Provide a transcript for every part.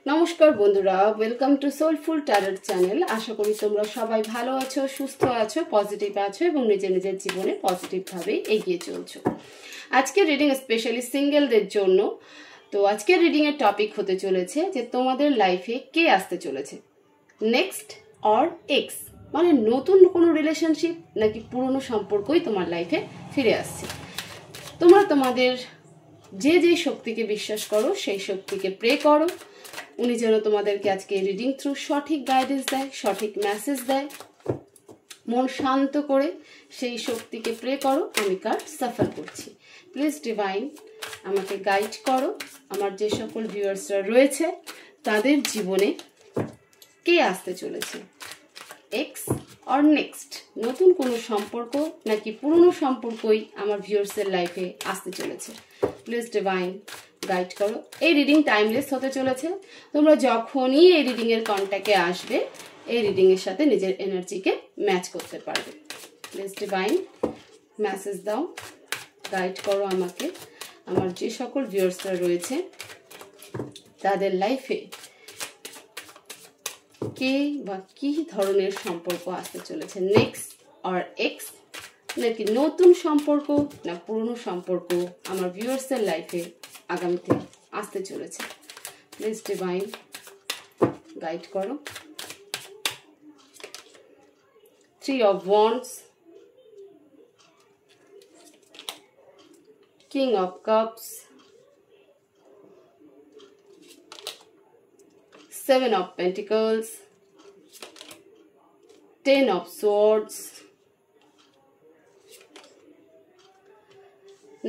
নমস্কার বন্ধুরা, welcome to soulful tarot channel. আশা করি তোমরা সবাই ভালো আছো, সুস্থ আছো, পজিটিভ আছো এবং নিজের নিজের জীবনে পজিটিভভাবে এগিয়ে চলছো। আজকের রিডিং স্পেশালি সিঙ্গেলদের জন্য। তো আজকের রিডিং এর টপিক হতে চলেছে যে তোমাদের লাইফে কে আসতে চলেছে, নেক্সট অর এক্স, মানে নতুন কোনো রিলেশনশিপ নাকি পুরনো সম্পর্কই তোমার লাইফে ফিরে আসছে। তোমরা তোমাদের যে যে শক্তিকে বিশ্বাস করো সেই শক্তিকে প্রে করো, উনি যেন তোমাদেরকে আজকে রিডিং থ্রু সঠিক গাইডেন্স দেয়, সঠিক মেসেজ দেয়। মন শান্ত করে সেই শক্তিকে প্রে করো। আমি কার্ড সাফার করছি। প্লিজ ডিভাইন আমাকে গাইড করো। আমার যে সকল ভিউয়ার্সরা রয়েছে তাদের জীবনে কে আসতে চলেছে, এক্স অর নেক্সট, নতুন কোনো সম্পর্ক নাকি পুরনো সম্পর্কই আমার ভিউয়ার্সের লাইফে আসতে চলেছে। প্লিজ ডিভাইন গাইড করো। এই রিডিং টাইমলেস হতে চলেছে। তোমরা যখনই এই রিডিং এর কন্ট্যাক্টে আসবে এই রিডিং এর সাথে নিজের এনার্জিকে ম্যাচ করতে পারবে। প্লিজ ডিভাইন মেসেজ দাও, গাইড করো আমাকে। আমার যে সকল ভিউয়ার্সরা রয়েছে তাদের লাইফে কে বা কি ধরনের সম্পর্ক আসতে চলেছে, নেক্সট অর এক্স, নাকি নতুন সম্পর্ক না পুরনো সম্পর্ক আমার ভিউয়ার্সের লাইফে আগামীতে আসতে চলেছে। প্লিজ ডিভাইন গাইড করো। 3 of Wands, King of Cups, 7 of Pentacles, 10 of Swords,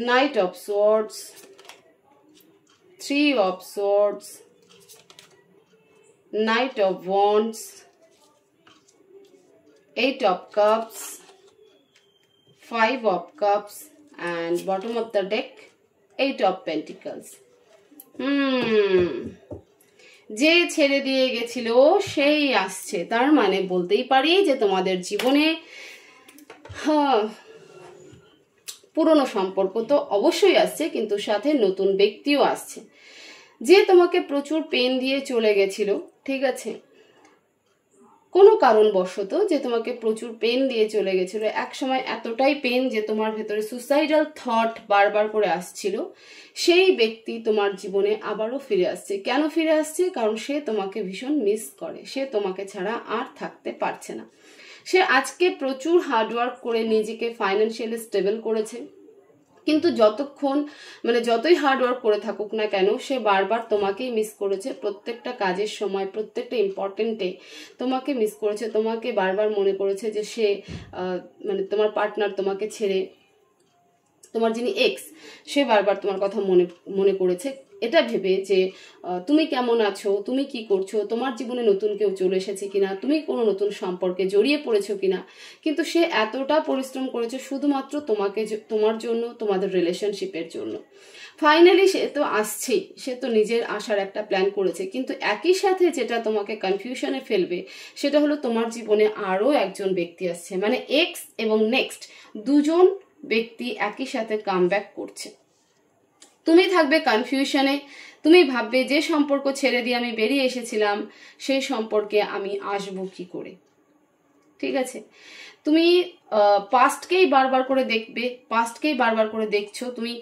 Knight of Swords, 3 of Swords, Knight of Wands, 8 of Cups, 5 of Cups, and bottom of the deck 8 of Pentacles. যে ছেড়ে দিয়ে গেছিল সেই আসছে, তার মানে বলতেই পারি যে তোমাদের জীবনে পুরনো সম্পর্ক তো অবশ্যই আসছে, কিন্তু সাথে নতুন ব্যক্তিও আসছে যে তোমাকে প্রচুর পেন দিয়ে চলে গেছিল। ঠিক আছে, কোনো কারণবশত যে তোমাকে প্রচুর পেন দিয়ে চলে গেছিল, এক সময় এতটাই পেন যে তোমার ভেতরে সুসাইডাল থট বারবার করে আসছিল, সেই ব্যক্তি তোমার জীবনে আবারও ফিরে আসছে। কেন ফিরে আসছে? কারণ সে তোমাকে ভীষণ মিস করে, সে তোমাকে ছাড়া আর থাকতে পারছে না। সে আজকে প্রচুর হার্ডওয়ার্ক করে নিজেকে ফাইন্যান্সিয়ালি স্টেবল করেছে, কিন্তু যতই হার্ডওয়ার্ক করে থাকুক না কেন সে বারবার তোমাকেই মিস করেছে। প্রত্যেকটা কাজের সময়, প্রত্যেকটা ইম্পর্টেন্টে তোমাকে মিস করেছে, তোমাকে বারবার মনে করেছে যে সে তোমার পার্টনার তোমাকে ছেড়ে, তোমার যিনি এক্স সে বারবার তোমার কথা মনে করেছে, এটা ভেবে যে তুমি কেমন আছো, তুমি কি করছো, তোমার জীবনে নতুন কেউ চলে এসেছে কিনা, তুমি কোনো নতুন সম্পর্কে জড়িয়ে পড়েছো কিনা। কিন্তু সে এতটা পরিশ্রম করেছে শুধুমাত্র তোমার জন্য, তোমাদের রিলেশনশিপের জন্য। ফাইনালি সে তো আসছেই, সে তো নিজের আসার একটা প্ল্যান করেছে, কিন্তু একই সাথে যেটা তোমাকে কনফিউশনে ফেলবে সেটা হলো তোমার জীবনে আরও একজন ব্যক্তি আসছে, মানে এক্স এবং নেক্সট দুজন ব্যক্তি একই সাথে কামব্যাক করছে। তুমি থাকবে কনফিউশনে, তুমি ভাববে যে সম্পর্ক ছেড়ে দিয়ে আমি বেরিয়ে এসেছিলাম সেই সম্পর্কে আমি আসবো কি করে। ঠিক আছে, তুমি পাস্টকেই বারবার করে দেখবে, পাস্টকেই বারবার করে দেখছো, তুমি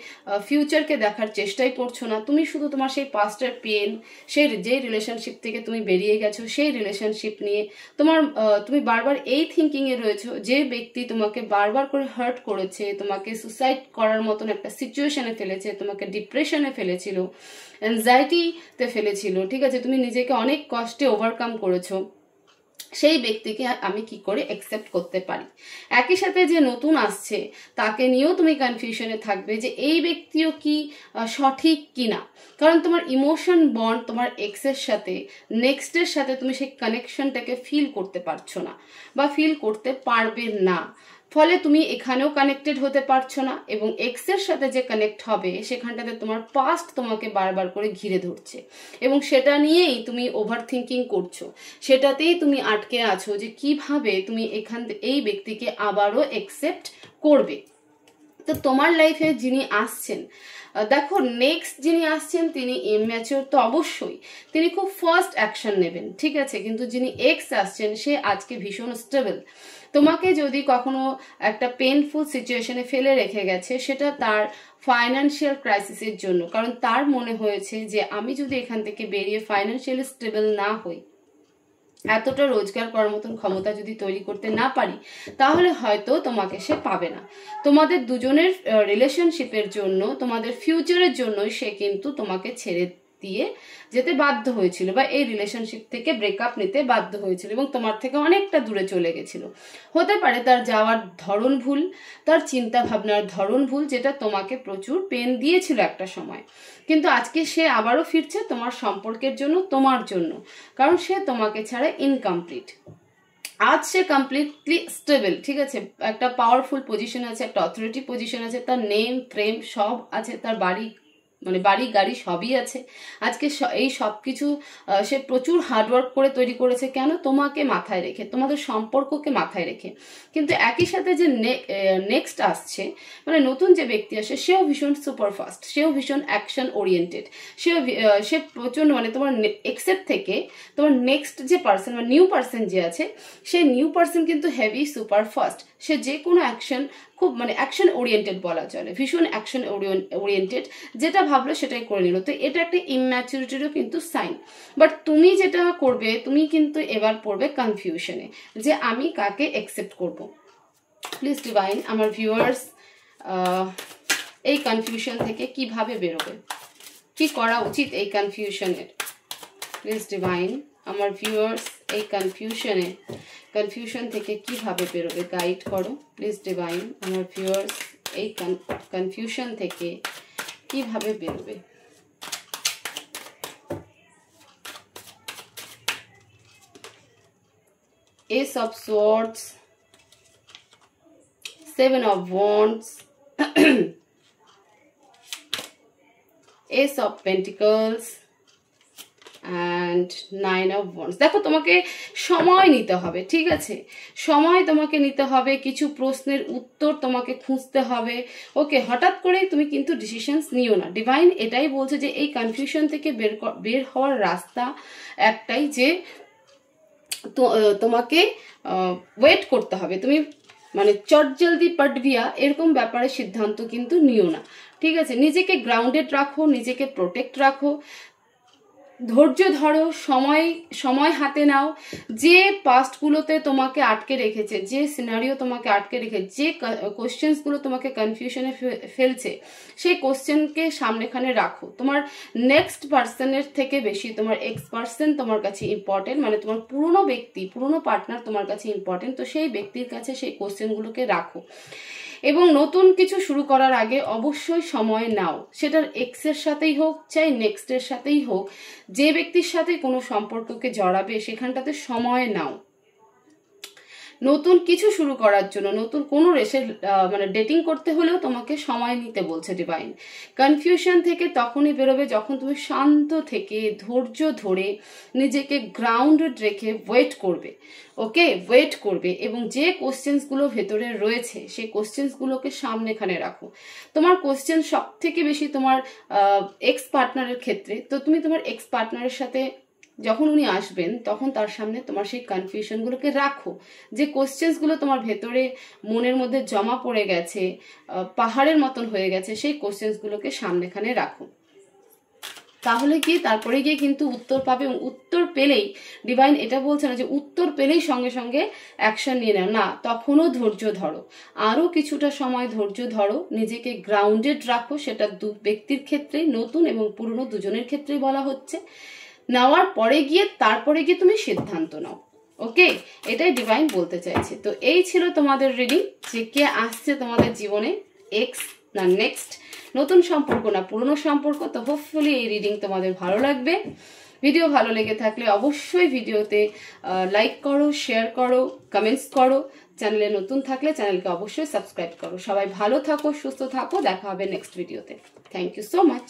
ফিউচারকে দেখার চেষ্টাই করছো না। তুমি শুধু তোমার সেই পাস্টের পেন, সেই যে রিলেশনশিপ থেকে তুমি বেরিয়ে গেছো সেই রিলেশনশিপ নিয়ে তুমি বারবার এই থিঙ্কিংয়ে রয়েছো যে ব্যক্তি তোমাকে বারবার করে হার্ট করেছে, তোমাকে সুসাইড করার মতন একটা সিচুয়েশনে ফেলেছে, তোমাকে ডিপ্রেশনে ফেলেছিল, অ্যাংজাইটিতে ফেলেছিল। ঠিক আছে, তুমি নিজেকে অনেক কষ্টে ওভারকাম করেছো। সেই ব্যক্তিকে আমি কি করে অ্যাকসেপ্ট করতে পারি। একই সাথে যে নতুন আসছে তাকে নিয়েও তুমি কনফিউশনে থাকবে যে এই ব্যক্তিও কি সঠিক কিনা, কারণ তোমার ইমোশন বন্ড তোমার এক্সের সাথে, নেক্সটের সাথে তুমি সেই কানেকশনটাকে ফিল করতে পারছো না বা ফিল করতে পারবে না। ফলে তুমি এখানেও কানেক্টেড হতে পারছো না, এবং এক্সের সাথে যে কানেক্ট হবে সেখানটাতে তোমার পাস্ট তোমাকে বারবার করে ঘিরে ধরছে এবং সেটা নিয়েই তুমি ওভার থিঙ্কিং করছো, সেটাতেই তুমি আটকে আছো যে কিভাবে তুমি এই ব্যক্তিকে আবারও অ্যাকসেপ্ট করবে। তো তোমার লাইফে যিনি আসছেন দেখো নেক্সট যিনি আসছেন তিনি ইম্যাচিওর তো অবশ্যই, তিনি খুব ফার্স্ট অ্যাকশন নেবেন, ঠিক আছে, কিন্তু যিনি এক্স আসছেন সে আজকে ভীষণ স্টেবল। তোমাকে যদি কখনো একটা পেনফুল সিচুয়েশনে ফেলে রেখে গেছে, সেটা তার ফাইন্যান্সিয়াল ক্রাইসিসের জন্য, কারণ তার মনে হয়েছে যে আমি যদি এখান থেকে বেরিয়ে ফাইন্যান্সিয়ালি স্টেবল না হই, এতটা রোজগার করার মতন ক্ষমতা যদি তৈরি করতে না পারি, তাহলে হয়তো তোমাকে সে পাবে না। তোমাদের দুজনের রিলেশনশিপের জন্য, তোমাদের ফিউচারের জন্যই সে কিন্তু তোমাকে ছেড়ে দিয়ে যেতে বাধ্য হয়েছিল, বা এই রিলেশনশিপ থেকে ব্রেকআপ নিতে বাধ্য হয়েছিল এবং তোমার থেকে অনেকটা দূরে চলে গেছিল। হতে পারে তার যাওয়ার ধরন ভুল, তার চিন্তা ভাবনার ধরন ভুল, যেটা তোমাকে প্রচুর পেন দিয়েছিল একটা সময়, কিন্তু আজকে সে আবারও ফিরছে তোমার সম্পর্কের জন্য, তোমার জন্য, কারণ সে তোমাকে ছাড়া ইনকমপ্লিট। আজ সে কমপ্লিটলি স্টেবল, ঠিক আছে, একটা পাওয়ারফুল পজিশন আছে, একটা অথরিটি পজিশন আছে, তার নেম ফ্রেম সব আছে, তার বাড়ি মানে বাড়ি গাড়ি সবই আছে। আজকে এই সব কিছু সে প্রচুর হার্ডওয়ার্ক করে তৈরি করেছে, কেন? তোমাকে মাথায় রেখে, তোমাদের সম্পর্ককে মাথায় রেখে। কিন্তু একই সাথে যে নেক্সট আসছে, মানে নতুন যে ব্যক্তি আসে, সেও ভীষণ সুপারফাস্ট, সেও ভীষণ অ্যাকশন ওরিয়েন্টেড, সে প্রচন্ড, মানে তোমার এক্সের থেকে তোমার নেক্সট যে পার্সন বা নিউ পার্সন যে আছে, সেই নিউ পার্সন কিন্তু হেভি সুপারফাস্ট। সে যে কোনো অ্যাকশন খুব মানে অ্যাকশন ওরিয়েন্টেড বলা চলে, ভীষণ অ্যাকশন ওরিয়েন্টেড, যেটা ভাবলো সেটাই করে নিল। তো এটা একটা ইম্যাচুরিটিরও কিন্তু সাইন। বাট তুমি যেটা করবে, তুমি কিন্তু এবার পড়বে কনফিউশনে, যে আমি কাকে অ্যাকসেপ্ট করব। প্লিজ ডিভাইন, আমার ভিউয়ার্স এই কনফিউশন থেকে কিভাবে বেরোবে, কি করা উচিত এই কনফিউশনের? প্লিজ ডিভাইন, আমার ভিউয়ার্স এই কনফিউশন থেকে কিভাবে বেরোবে, গাইড করো। প্লিজ ডিভাইন, আমার ভিউয়ার্স এই কনফিউশন থেকে কিভাবে বেরোবে। Ace of Swords, Seven of Wands, Ace of Pentacles and Nine of Wands। দেখো তোমাকে সময় নিতে হবে, ঠিক আছে, সময় তোমাকে নিতে হবে, কিছু প্রশ্নের উত্তর তোমাকে খুঁজতে হবে। ওকে, হঠাৎ করেই তুমি কিন্তু ডিসিশনস নিও না। ডিভাইন এটাই বলছে যে এই কনফিউশন থেকে বের হওয়ার রাস্তা একটাই, যে তোমাকে ওয়েট করতে হবে। তুমি মানে চট জলদি পট ভিয়া এরকম ব্যাপারে সিদ্ধান্ত কিন্তু নিও না, ঠিক আছে। নিজেকে গ্রাউন্ডেড রাখো, নিজেকে প্রোটেক্ট রাখো, ধৈর্য ধরো, সময় হাতে নাও। যে পাস্টগুলোতে তোমাকে আটকে রেখেছে, যে সিনারিও তোমাকে আটকে রেখেছে, যে কোশ্চেন্সগুলো তোমাকে কনফিউশনে ফেলছে, সেই কোশ্চেনকে সামনেখানে রাখো। তোমার নেক্সট পার্সনের থেকে বেশি তোমার এক্স পার্সন তোমার কাছে ইম্পর্টেন্ট, মানে তোমার পুরনো ব্যক্তি, পুরনো পার্টনার তোমার কাছে ইম্পর্টেন্ট। তো সেই ব্যক্তির কাছে সেই কোশ্চেনগুলোকে রাখো, এবং নতুন কিছু শুরু করার আগে অবশ্যই সময় নাও। সেটার এক্সের সাথেই হোক, চাই নেক্সটের সাথেই হোক, যে ব্যক্তির সাথে কোনো সম্পর্ককে জড়াবে সেখানটাতে সময় নাও। নতুন কিছু শুরু করার জন্য, নতুন কোনো রেসে মানে ডেটিং করতে হলেও তোমাকে সময় নিতে বলছে ডিভাইন। কনফিউশন থেকে তখনই বেরোবে যখন তুমি শান্ত থেকে ধৈর্য ধরে নিজেকে গ্রাউন্ডেড রেখে ওয়েট করবে। ওকে, ওয়েট করবে, এবং যে কোশ্চেন্সগুলো ভেতরে রয়েছে সেই কোশ্চেন্সগুলোকে সামনেখানে রাখো। তোমার কোশ্চেন সব থেকে বেশি তোমার এক্স পার্টনারের ক্ষেত্রে, তো তুমি তোমার এক্স পার্টনারের সাথে যখন উনি আসবেন তখন তার সামনে তোমার সেই কনফিউশনগুলোকে রাখো। যে কোশ্চেন্সগুলো তোমার ভেতরে মনের মধ্যে জমা পড়ে গেছে, পাহাড়ের মতন হয়ে গেছে, সেই কোশ্চেন্সগুলোকে সামনেখানে রাখো। তাহলে কি তারপরে গিয়ে কিন্তু উত্তর পাবে, এবং উত্তর পেলেই ডিভাইন এটা বলছে না যে উত্তর পেলেই সঙ্গে সঙ্গে অ্যাকশন নিয়ে নাও, না, তখনও ধৈর্য ধরো, আরও কিছুটা সময় ধৈর্য ধরো, নিজেকে গ্রাউন্ডেড রাখো। সেটা দু ব্যক্তির ক্ষেত্রেই, নতুন এবং পুরনো দুজনের ক্ষেত্রেই বলা হচ্ছে। নেওয়ার পরে গিয়ে তারপরে গিয়ে তুমি সিদ্ধান্ত নাও। ওকে, এটাই ডিভাইন বলতে চাইছে। তো এই ছিল তোমাদের রিডিং, যে কে আসছে তোমাদের জীবনে, এক্স না নেক্সট, নতুন সম্পর্ক না পুরনো সম্পর্ক। তো হোপফুলি এই রিডিং তোমাদের ভালো লাগবে। ভিডিও ভালো লেগে থাকলে অবশ্যই ভিডিওতে লাইক করো, শেয়ার করো, কমেন্টস করো। চ্যানেলে নতুন থাকলে চ্যানেলকে অবশ্যই সাবস্ক্রাইব করো। সবাই ভালো থাকো, সুস্থ থাকো, দেখা হবে নেক্সট ভিডিওতে। Thank you so much.